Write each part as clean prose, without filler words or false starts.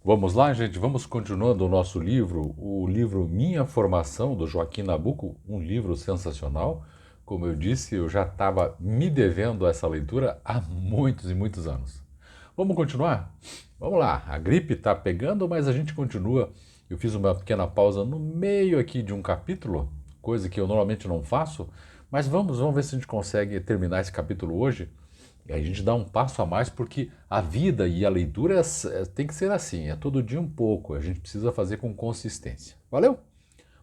Vamos lá, gente, vamos continuando o livro Minha Formação, do Joaquim Nabuco, um livro sensacional. Como eu disse, eu já estava me devendo essa leitura há muitos e muitos anos. Vamos continuar? Vamos lá, a gripe está pegando, mas a gente continua. Eu fiz uma pequena pausa no meio aqui de um capítulo, coisa que eu normalmente não faço, mas vamos ver se a gente consegue terminar esse capítulo hoje. E a gente dá um passo a mais porque a vida e a leitura tem que ser assim, é todo dia um pouco, a gente precisa fazer com consistência. Valeu?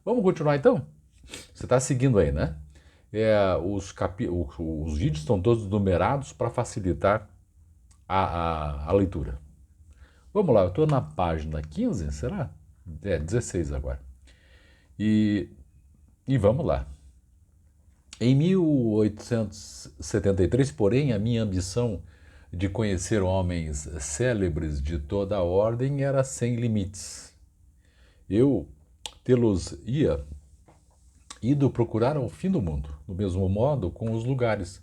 Vamos continuar então? Você está seguindo aí, né? Os vídeos estão todos numerados para facilitar a leitura. Vamos lá, eu estou na página 15, será? 16 agora. E, e vamos lá. Em 1873, porém, a minha ambição de conhecer homens célebres de toda a ordem era sem limites. Eu tê-los-ia ido procurar ao fim do mundo, do mesmo modo com os lugares.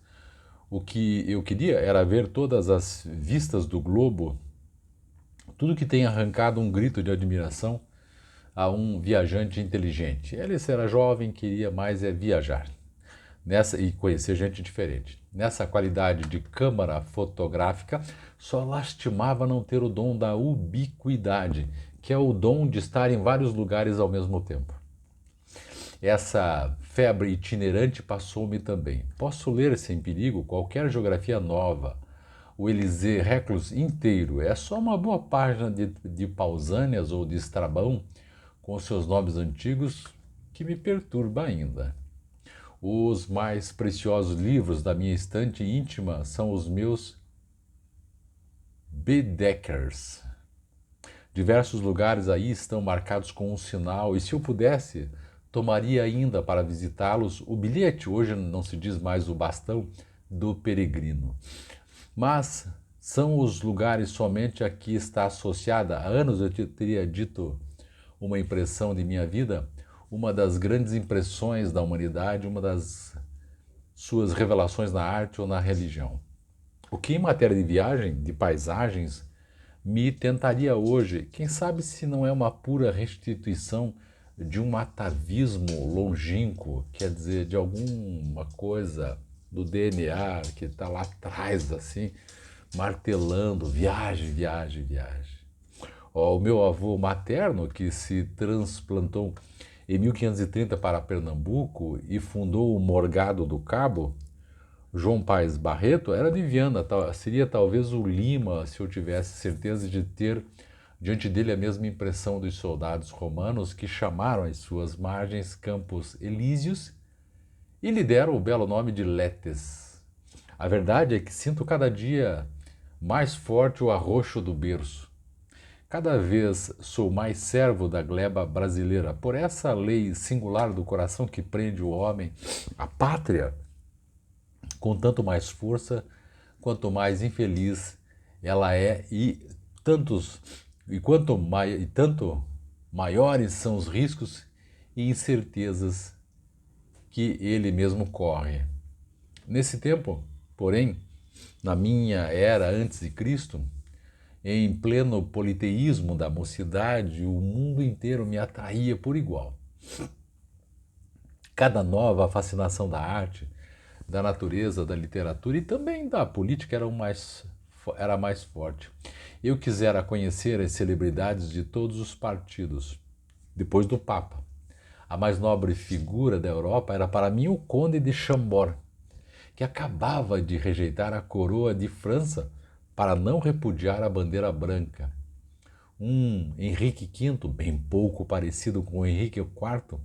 O que eu queria era ver todas as vistas do globo, tudo que tem arrancado um grito de admiração a um viajante inteligente. Ele era jovem, queria mais viajar e conhecer gente diferente. Nessa qualidade de câmara fotográfica, só lastimava não ter o dom da ubiquidade, que é o dom de estar em vários lugares ao mesmo tempo. Essa febre itinerante passou-me também. Posso ler sem perigo qualquer geografia nova. O Élysée Reclus inteiro é só uma boa página de Pausanias ou de Estrabão, com seus nomes antigos, que me perturba ainda. Os mais preciosos livros da minha estante íntima são os meus Baedekers. Diversos lugares aí estão marcados com um sinal, e se eu pudesse, tomaria ainda para visitá-los o bilhete, hoje não se diz mais o bastão, do peregrino. Mas são os lugares somente a que está associada. Há anos eu teria dito uma impressão de minha vida, uma das grandes impressões da humanidade, uma das suas revelações na arte ou na religião. O que em matéria de viagem, de paisagens, me tentaria hoje, quem sabe se não é uma pura restituição de um atavismo longínquo, quer dizer, de alguma coisa do DNA que está lá atrás, assim, martelando, viagem, viagem, viagem. O meu avô materno, que se transplantou em 1530 para Pernambuco e fundou o Morgado do Cabo, João Paes Barreto, era de Viana, seria talvez o Lima, se eu tivesse certeza de ter diante dele a mesma impressão dos soldados romanos que chamaram as suas margens Campos Elíseos e lhe deram o belo nome de Letes. A verdade é que sinto cada dia mais forte o arroxo do berço. Cada vez sou mais servo da gleba brasileira, por essa lei singular do coração que prende o homem à pátria com tanto mais força quanto mais infeliz ela é e tanto maiores são os riscos e incertezas que ele mesmo corre. Nesse tempo, porém, na minha era antes de Cristo, em pleno politeísmo da mocidade, o mundo inteiro me atraía por igual. Cada nova fascinação da arte, da natureza, da literatura e também da política era mais forte. Eu quisera conhecer as celebridades de todos os partidos, depois do Papa. A mais nobre figura da Europa era para mim o Conde de Chambord, que acabava de rejeitar a coroa de França para não repudiar a bandeira branca. Um Henrique V, bem pouco parecido com Henrique IV,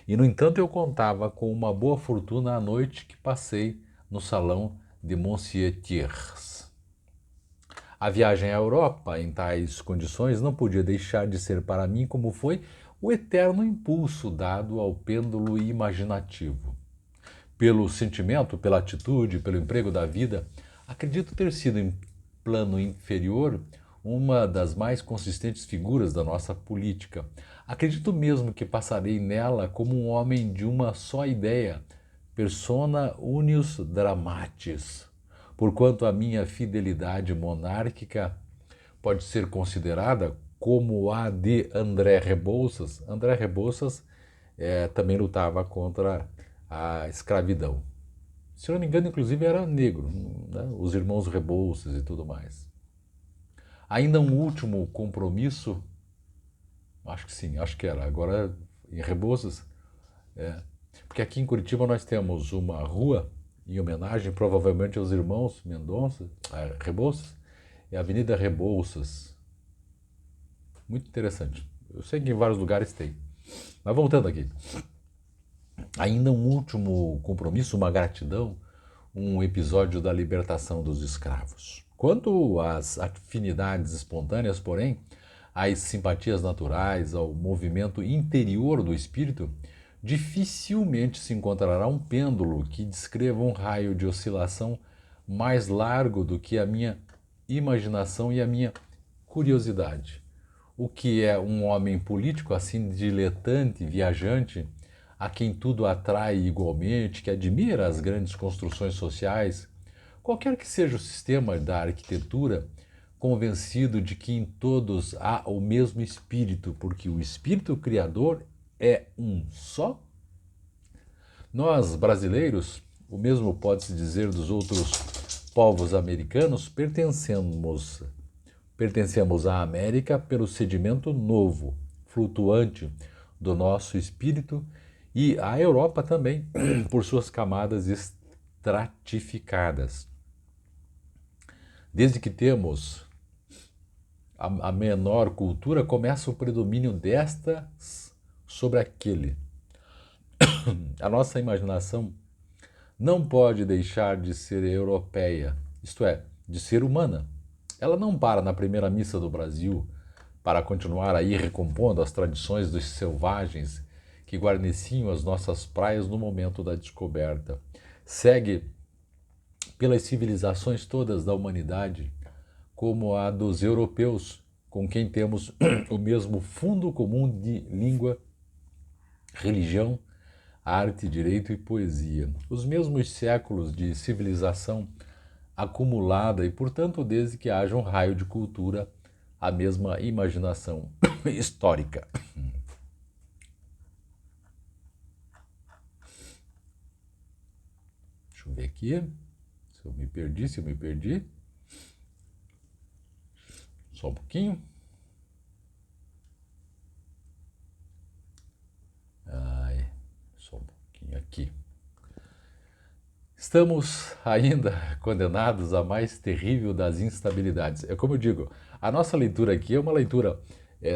e no entanto eu contava com uma boa fortuna à noite que passei no salão de Monsieur Thiers. A viagem à Europa em tais condições não podia deixar de ser para mim como foi o eterno impulso dado ao pêndulo imaginativo. Pelo sentimento, pela atitude, pelo emprego da vida, acredito ter sido em plano inferior uma das mais consistentes figuras da nossa política. Acredito mesmo que passarei nela como um homem de uma só ideia, persona unius dramatis, porquanto a minha fidelidade monárquica pode ser considerada como a de André Rebouças. André Rebouças também lutava contra a escravidão. Se eu não me engano, inclusive era negro, né? Os irmãos Rebouças e tudo mais. Ainda um último compromisso, acho que sim, acho que era, agora em Rebouças, porque aqui em Curitiba nós temos uma rua em homenagem provavelmente aos irmãos Mendonça, Rebouças, é a Avenida Rebouças. Muito interessante. Eu sei que em vários lugares tem. Mas voltando aqui. Ainda um último compromisso, uma gratidão, um episódio da libertação dos escravos. Quanto às afinidades espontâneas, porém, às simpatias naturais, ao movimento interior do espírito, dificilmente se encontrará um pêndulo que descreva um raio de oscilação mais largo do que a minha imaginação e a minha curiosidade. O que é um homem político, assim, diletante, viajante, a quem tudo atrai igualmente, que admira as grandes construções sociais, qualquer que seja o sistema da arquitetura, convencido de que em todos há o mesmo espírito, porque o espírito criador é um só? Nós, brasileiros, o mesmo pode-se dizer dos outros povos americanos, pertencemos à América pelo sedimento novo, flutuante do nosso espírito, e à Europa também, por suas camadas estratificadas. Desde que temos a menor cultura, começa o predomínio destas sobre aquele. A nossa imaginação não pode deixar de ser europeia, isto é, de ser humana. Ela não para na primeira missa do Brasil para continuar aí recompondo as tradições dos selvagens que guarneciam as nossas praias no momento da descoberta. Segue pelas civilizações todas da humanidade, como a dos europeus, com quem temos o mesmo fundo comum de língua, religião, arte, direito e poesia. Os mesmos séculos de civilização acumulada e, portanto, desde que haja um raio de cultura, a mesma imaginação histórica. Deixa eu ver aqui se eu me perdi. Só um pouquinho. Só um pouquinho aqui. Estamos ainda condenados à mais terrível das instabilidades. É como eu digo, a nossa leitura aqui é uma leitura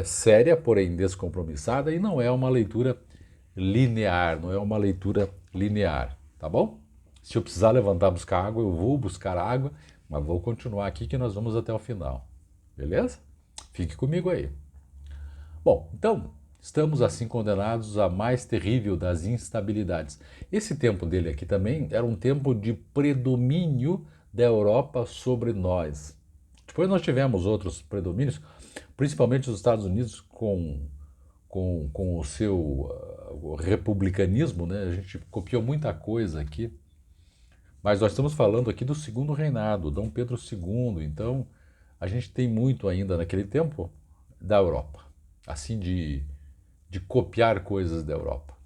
séria, porém descompromissada, e não é uma leitura linear, tá bom? Se eu precisar levantar buscar água, eu vou buscar água, mas vou continuar aqui que nós vamos até o final, beleza? Fique comigo aí. Bom, então, estamos assim condenados à mais terrível das instabilidades. Esse tempo dele aqui também era um tempo de predomínio da Europa sobre nós. Depois nós tivemos outros predomínios, principalmente os Estados Unidos com o seu republicanismo, né? A gente copiou muita coisa aqui, mas nós estamos falando aqui do segundo reinado, Dom Pedro II, então a gente tem muito ainda naquele tempo da Europa, assim de copiar coisas da Europa.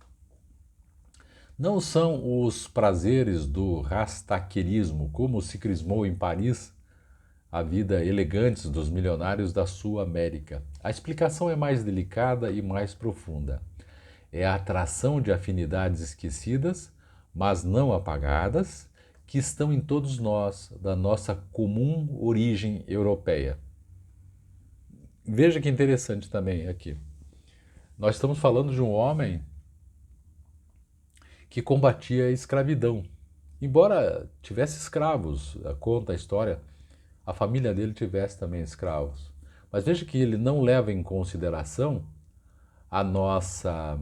Não são os prazeres do rastaquerismo, como se crismou em Paris a vida elegante dos milionários da Sul América. A explicação é mais delicada e mais profunda. É a atração de afinidades esquecidas, mas não apagadas, que estão em todos nós, da nossa comum origem europeia. Veja que interessante também aqui. Nós estamos falando de um homem que combatia a escravidão. Embora tivesse escravos, conta a história, a família dele tivesse também escravos. Mas veja que ele não leva em consideração a nossa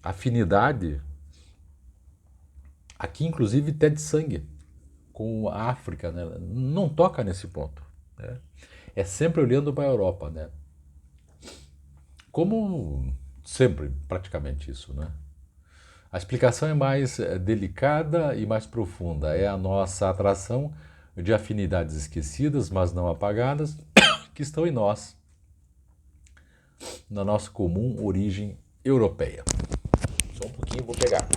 afinidade, aqui inclusive até de sangue, com a África, né? Não toca nesse ponto, né? É sempre olhando para a Europa, né? Como sempre, praticamente isso, né? A explicação é mais delicada e mais profunda. É a nossa atração de afinidades esquecidas, mas não apagadas, que estão em nós. na nossa comum origem europeia. Só um pouquinho, vou pegar.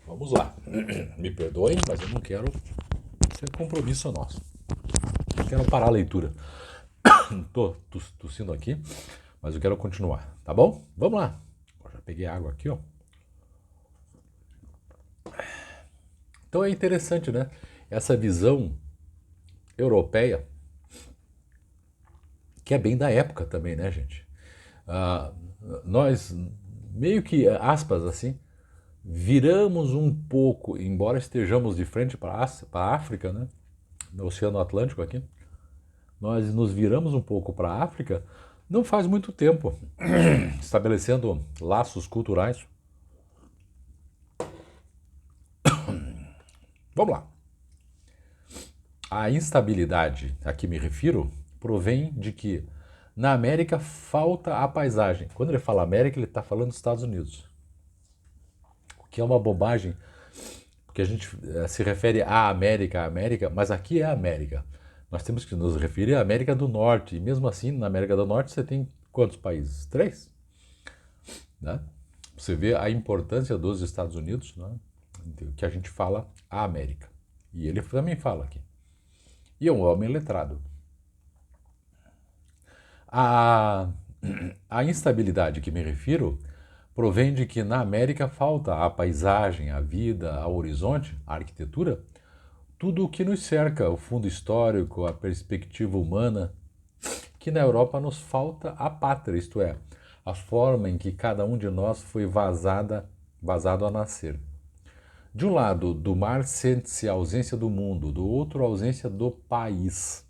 Vamos lá. Me perdoem, mas eu não quero ser compromisso nosso. Eu quero parar a leitura. Tô tossindo aqui, mas eu quero continuar, tá bom? Vamos lá. Eu já peguei água aqui, ó. Então é interessante, né? Essa visão europeia, que é bem da época também, né, gente? Ah, nós, meio que, aspas, assim, viramos um pouco, embora estejamos de frente para a África, né? No Oceano Atlântico aqui, nós nos viramos um pouco para a África não faz muito tempo, estabelecendo laços culturais. Vamos lá. A instabilidade a que me refiro provém de que na América falta a paisagem. Quando ele fala América, ele está falando dos Estados Unidos. O que é uma bobagem, porque a gente se refere à América, mas aqui é a América. Nós temos que nos referir à América do Norte. E mesmo assim, na América do Norte, você tem quantos países? 3? Né? Você vê a importância dos Estados Unidos, né? Que a gente fala a América. E ele também fala aqui. E é um homem letrado. A, a instabilidade que me refiro provém de que na América falta a paisagem, a vida, o horizonte, a arquitetura, tudo o que nos cerca, o fundo histórico, a perspectiva humana, que na Europa nos falta a pátria, isto é, a forma em que cada um de nós foi vazado a nascer. De um lado do mar sente-se a ausência do mundo, do outro a ausência do país.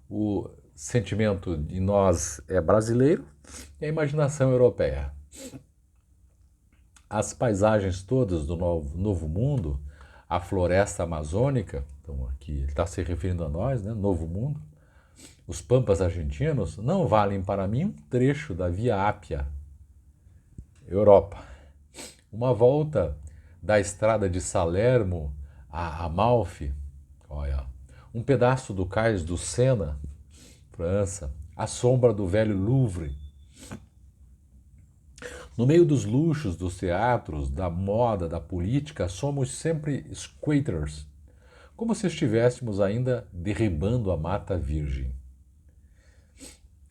O sentimento de nós é brasileiro e a imaginação europeia. As paisagens todas do novo mundo, a floresta amazônica, então aqui ele está se referindo a nós, né, novo mundo, os pampas argentinos, não valem para mim um trecho da Via Ápia, Europa. Uma volta da estrada de Salermo a Amalfi, olha, um pedaço do cais do Sena, França, a sombra do velho Louvre. No meio dos luxos, dos teatros, da moda, da política, somos sempre squatters, como se estivéssemos ainda derribando a Mata Virgem.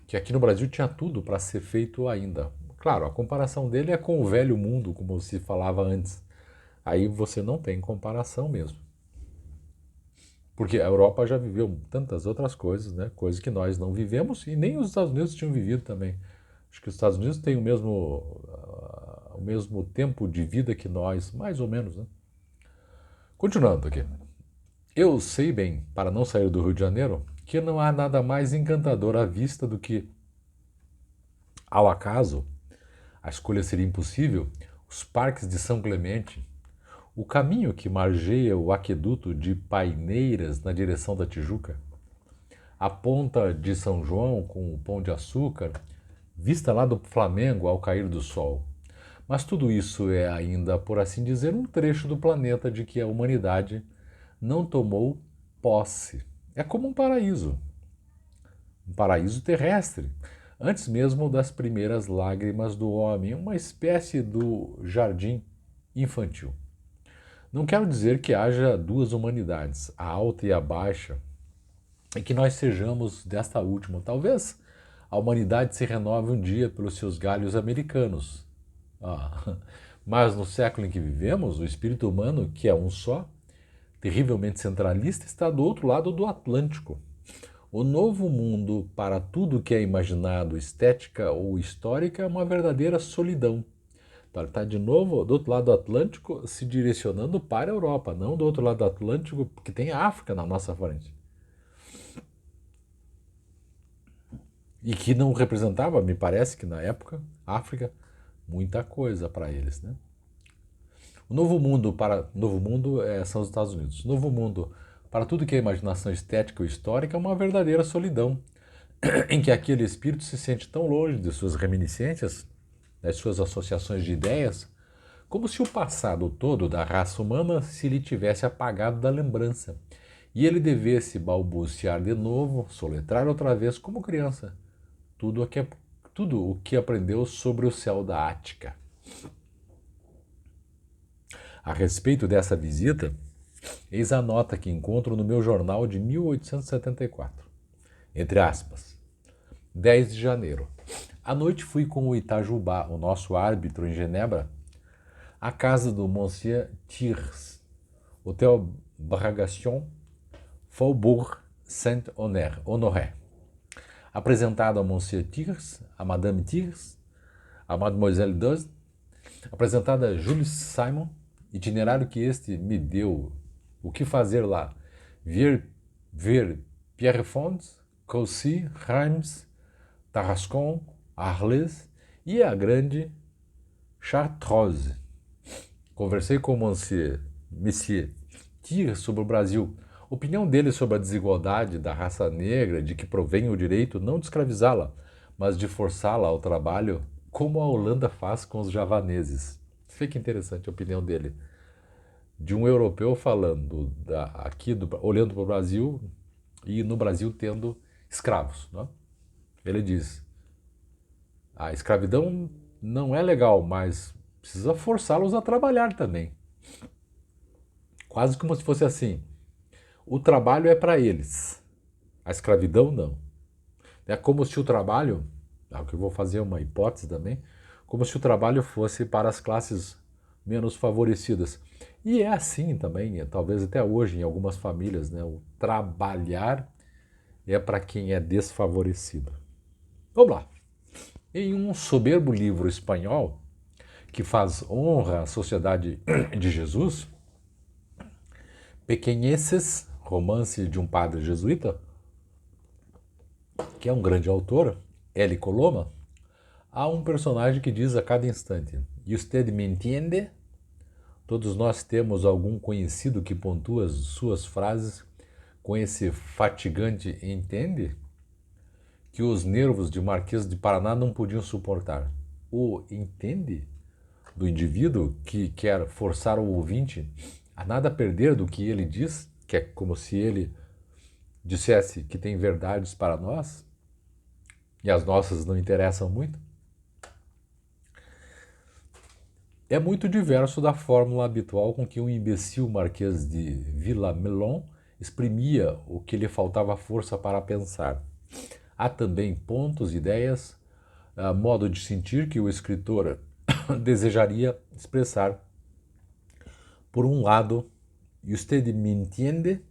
Que aqui no Brasil tinha tudo para ser feito ainda. Claro, a comparação dele é com o velho mundo, como se falava antes. Aí você não tem comparação mesmo. Porque a Europa já viveu tantas outras coisas, né? Coisas que nós não vivemos e nem os Estados Unidos tinham vivido também. Acho que os Estados Unidos têm o mesmo tempo de vida que nós, mais ou menos, né? Continuando aqui. Eu sei bem, para não sair do Rio de Janeiro, que não há nada mais encantador à vista do que, ao acaso, a escolha seria impossível, os parques de São Clemente, o caminho que margeia o aqueduto de Paineiras na direção da Tijuca, a ponta de São João com o Pão de Açúcar, vista lá do Flamengo ao cair do sol. Mas tudo isso é ainda, por assim dizer, um trecho do planeta de que a humanidade não tomou posse. É como um paraíso terrestre, antes mesmo das primeiras lágrimas do homem, uma espécie do jardim infantil. Não quero dizer que haja duas humanidades, a alta e a baixa, e que nós sejamos desta última. Talvez a humanidade se renove um dia pelos seus galhos americanos. Mas no século em que vivemos, o espírito humano, que é um só, terrivelmente centralista, está do outro lado do Atlântico. O novo mundo, para tudo que é imaginado, estética ou histórica, é uma verdadeira solidão. Então, ele está de novo do outro lado do Atlântico se direcionando para a Europa, não do outro lado do Atlântico, porque tem a África na nossa frente. E que não representava, me parece que na época, África, muita coisa para eles, né? Novo Mundo são os Estados Unidos. Novo Mundo, para tudo que é imaginação estética ou histórica, é uma verdadeira solidão, em que aquele espírito se sente tão longe de suas reminiscências, das suas associações de ideias, como se o passado todo da raça humana se lhe tivesse apagado da lembrança, e ele devesse balbuciar de novo, soletrar outra vez como criança, tudo o que aprendeu sobre o céu da Ática. A respeito dessa visita, eis a nota que encontro no meu jornal de 1874. Entre aspas. 10 de janeiro. À noite fui com o Itajubá, o nosso árbitro em Genebra, à casa do Monsieur Thiers, Hotel Bagration, Faubourg Saint-Honoré. Apresentado a Monsieur Thiers, a Madame Thiers, a Mademoiselle Duz, apresentada a Jules Simon, itinerário que este me deu o que fazer lá. Ver Pierrefonds, Coucy, Reims, Tarascon, Arles e a grande Chartreuse. Conversei com Monsieur Thiers sobre o Brasil. Opinião dele sobre a desigualdade da raça negra, de que provém o direito não de escravizá-la, mas de forçá-la ao trabalho, como a Holanda faz com os javaneses. Fica interessante a opinião dele. De um europeu falando olhando para o Brasil e no Brasil tendo escravos. Né? Ele diz, a escravidão não é legal, mas precisa forçá-los a trabalhar também. Quase como se fosse assim, o trabalho é para eles, a escravidão não. É como se o trabalho, que eu vou fazer uma hipótese também, como se o trabalho fosse para as classes menos favorecidas. E é assim também, talvez até hoje em algumas famílias, né? O trabalhar é para quem é desfavorecido. Vamos lá. Em um soberbo livro espanhol que faz honra à Sociedade de Jesus, Pequeneces, romance de um padre jesuíta, que é um grande autor, L. Coloma, há um personagem que diz a cada instante: "E usted me entiende?" Todos nós temos algum conhecido que pontua as suas frases com esse fatigante "entende?" que os nervos de Marquês de Paraná não podiam suportar. O "entende?" do indivíduo que quer forçar o ouvinte a nada perder do que ele diz, que é como se ele dissesse que tem verdades para nós e as nossas não interessam muito, é muito diverso da fórmula habitual com que um imbecil marquês de Villamelon exprimia o que lhe faltava força para pensar. Há também pontos, ideias, modo de sentir que o escritor desejaria expressar. Por um lado, "usted me entiende?",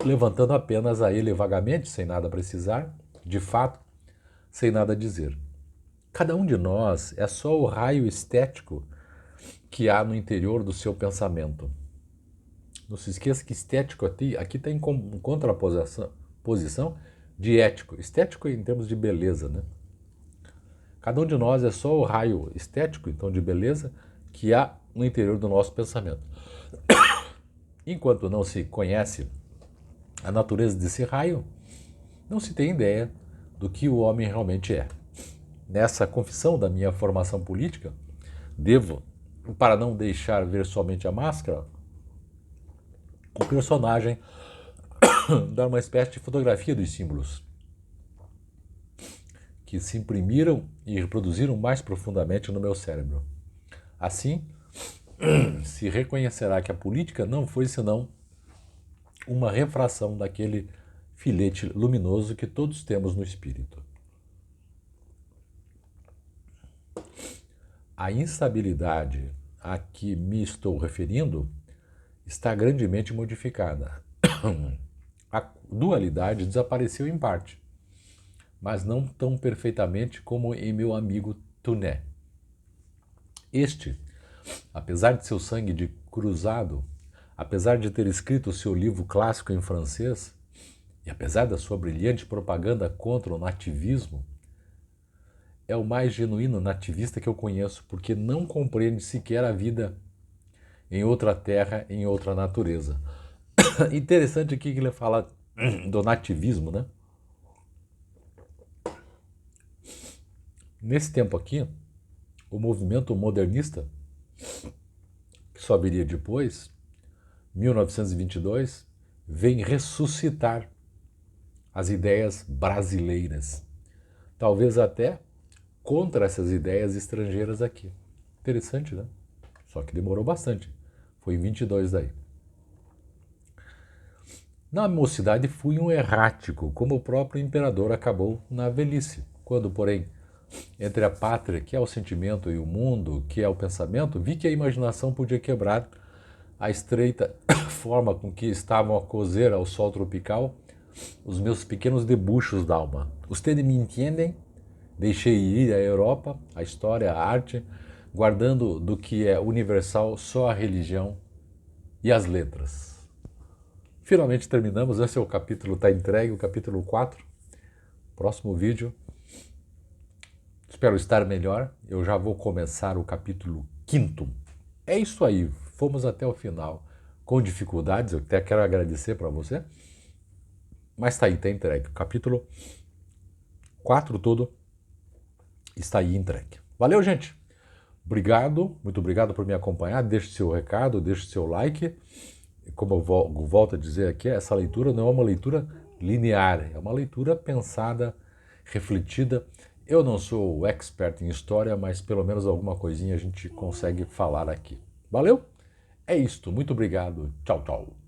levantando apenas a ele vagamente, sem nada precisar, de fato, sem nada dizer. Cada um de nós é só o raio estético que há no interior do seu pensamento. Não se esqueça que estético aqui está em contraposição de ético. Estético em termos de beleza, né? Cada um de nós é só o raio estético, então, de beleza, que há no interior do nosso pensamento. Enquanto não se conhece a natureza desse raio, não se tem ideia do que o homem realmente é. Nessa confissão da minha formação política, devo, para não deixar ver somente a máscara, o personagem dar uma espécie de fotografia dos símbolos que se imprimiram e reproduziram mais profundamente no meu cérebro. Assim, se reconhecerá que a política não foi senão uma refração daquele filete luminoso que todos temos no espírito. A instabilidade a que me estou referindo está grandemente modificada. A dualidade desapareceu em parte, mas não tão perfeitamente como em meu amigo Tuné. Este, apesar de seu sangue de cruzado, apesar de ter escrito o seu livro clássico em francês, e apesar da sua brilhante propaganda contra o nativismo, é o mais genuíno nativista que eu conheço, porque não compreende sequer a vida em outra terra, em outra natureza. Interessante aqui que ele fala do nativismo, né? Nesse tempo aqui, o movimento modernista, que só viria depois, 1922, vem ressuscitar as ideias brasileiras. Talvez até contra essas ideias estrangeiras aqui. Interessante, né? Só que demorou bastante. Foi em 22 daí. Na mocidade fui um errático, como o próprio imperador acabou na velhice. Quando, porém, entre a pátria, que é o sentimento, e o mundo, que é o pensamento, vi que a imaginação podia quebrar a estreita forma com que estavam a cozer ao sol tropical os meus pequenos debuxos d'alma. Ustedes me entendem? Deixei ir a Europa, a história, a arte, guardando do que é universal só a religião e as letras. Finalmente terminamos, esse é o capítulo, está entregue, o capítulo 4. Próximo vídeo. Espero estar melhor. Eu já vou começar o capítulo 5º. É isso aí, fomos até o final. Com dificuldades, eu até quero agradecer para você. Mas está aí, está entregue. O capítulo 4 todo está aí entregue. Valeu, gente! Obrigado, muito obrigado por me acompanhar. Deixe seu recado, deixe seu like. Como eu volto a dizer aqui, essa leitura não é uma leitura linear, é uma leitura pensada, refletida. Eu não sou expert em história, mas pelo menos alguma coisinha a gente consegue falar aqui. Valeu? É isto, muito obrigado. Tchau, tchau.